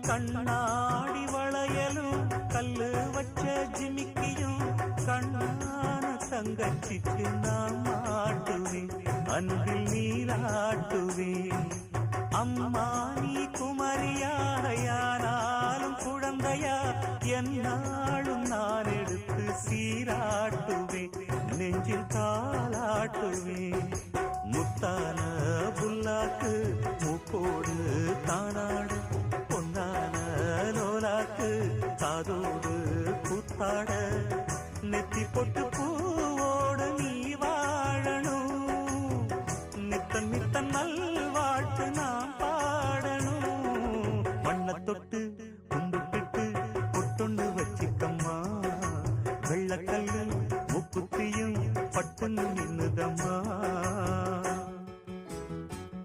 கண்ணாடி வளையலும் கல்லு வச்ச ஜிமிக்கியும் கண்ணான தங்கச்சிக்கு நான் மாட்டுவேன், அன்பில் நீராட்டுவேன். அம்மா நீ குமரியானாலும் குழந்தையா என்னாலும் நான் எடுத்து சீராட்டுவேன், நெஞ்சில் தாளாட்டுவேன். முத்தான புல்லாக்கு மூக்கோடு தானாடு, பொன்னான லோலாக்கு காதோடு கூத்தாட, நெத்தி பொட்டு பூவோடு நீ வாழணும், நித்தன் நித்தன் நல்வாழ்த்து நான் பாடணும். மண்ண தொட்டு